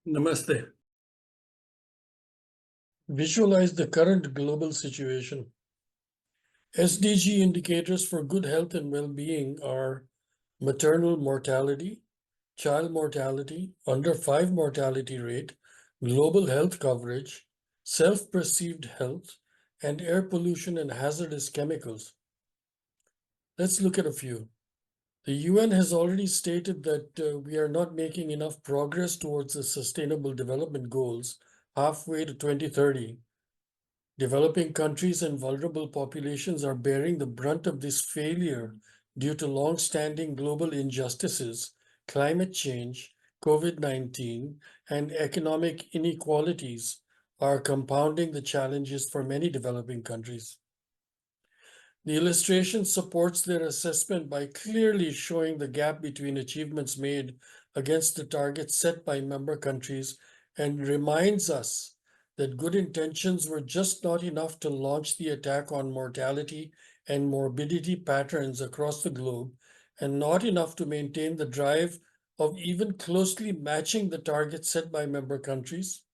Namaste. Visualize the current global situation. SDG indicators for good health and well-being are maternal mortality, child mortality, under 5 mortality rate, global health coverage, self-perceived health, and air pollution and hazardous chemicals. Let's look at a few. The UN has already stated that we are not making enough progress towards the Sustainable Development Goals halfway to 2030. Developing countries and vulnerable populations are bearing the brunt of this failure due to long-standing global injustices, climate change, COVID-19, and economic inequalities are compounding the challenges for many developing countries. The illustration supports their assessment by clearly showing the gap between achievements made against the targets set by member countries and reminds us that good intentions were just not enough to launch the attack on mortality and morbidity patterns across the globe, and not enough to maintain the drive of even closely matching the targets set by member countries.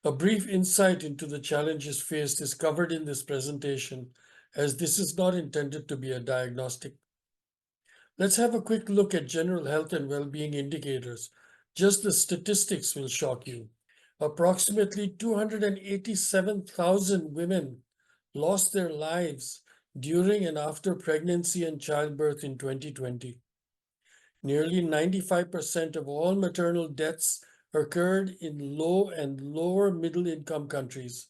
A brief insight into the challenges faced is covered in this presentation, as this is not intended to be a diagnostic. Let's have a quick look at general health and well-being indicators. Just the statistics will shock you. Approximately 287,000 women lost their lives during and after pregnancy and childbirth in 2020. Nearly 95% of all maternal deaths occurred in low and lower middle income countries.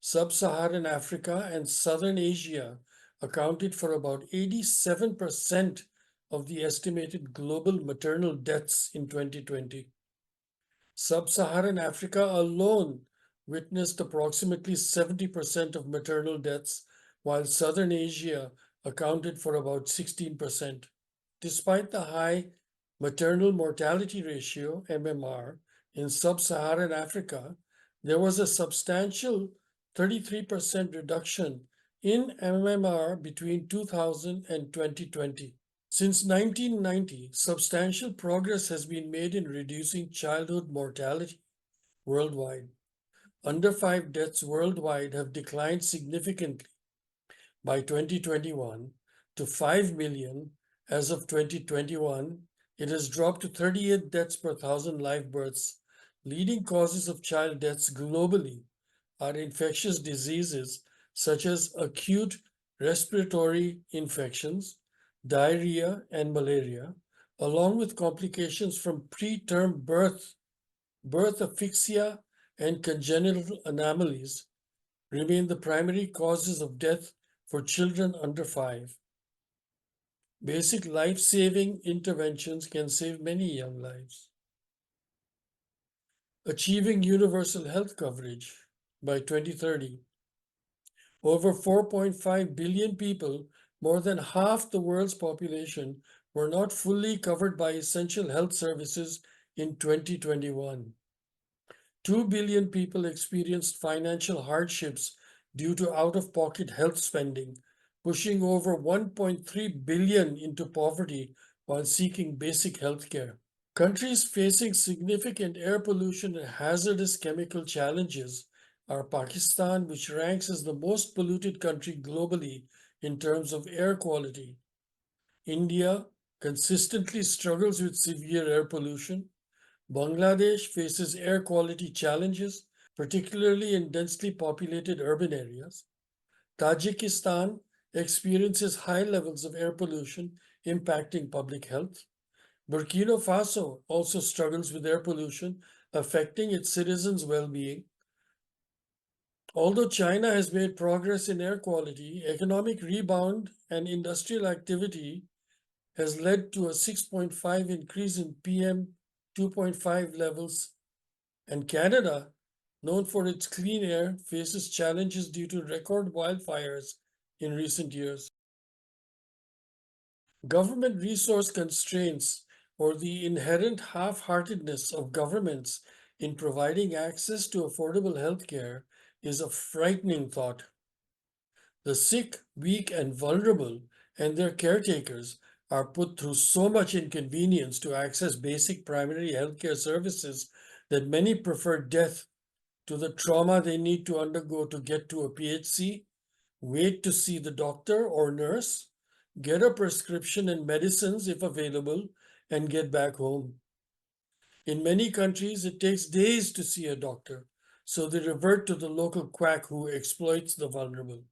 Sub-Saharan Africa and Southern Asia accounted for about 87% of the estimated global maternal deaths in 2020. Sub-Saharan Africa alone witnessed approximately 70% of maternal deaths, while Southern Asia accounted for about 16%. Despite the high maternal mortality ratio, MMR, in sub-Saharan Africa, there was a substantial 33% reduction in MMR between 2000 and 2020. Since 1990, substantial progress has been made in reducing childhood mortality worldwide. Under 5 deaths worldwide have declined significantly by 2021 to 5 million. As of 2021, it has dropped to 38 deaths per 1,000 live births. Leading causes of child deaths globally are infectious diseases such as acute respiratory infections, diarrhea, and malaria, along with complications from preterm birth, birth asphyxia, and congenital anomalies remain the primary causes of death for children under 5. Basic life-saving interventions can save many young lives. Achieving universal health coverage by 2030. Over 4.5 billion people, more than half the world's population, were not fully covered by essential health services in 2021. 2 billion people experienced financial hardships due to out-of-pocket health spending, pushing over 1.3 billion into poverty while seeking basic health care. Countries facing significant air pollution and hazardous chemical challenges are Pakistan, which ranks as the most polluted country globally in terms of air quality. India consistently struggles with severe air pollution. Bangladesh faces air quality challenges, particularly in densely populated urban areas. Tajikistan experiences high levels of air pollution impacting public health. Burkina Faso also struggles with air pollution, affecting its citizens' well-being. Although China has made progress in air quality, economic rebound and industrial activity has led to a 6.5 increase in PM 2.5 levels, and Canada, known for its clean air, faces challenges due to record wildfires in recent years. Government resource constraints or the inherent half-heartedness of governments in providing access to affordable health care is a frightening thought. The sick, weak, and vulnerable and their caretakers are put through so much inconvenience to access basic primary healthcare services that many prefer death to the trauma they need to undergo to get to a PHC, wait to see the doctor or nurse, get a prescription and medicines if available, and get back home. In many countries, it takes days to see a doctor, so they revert to the local quack who exploits the vulnerable.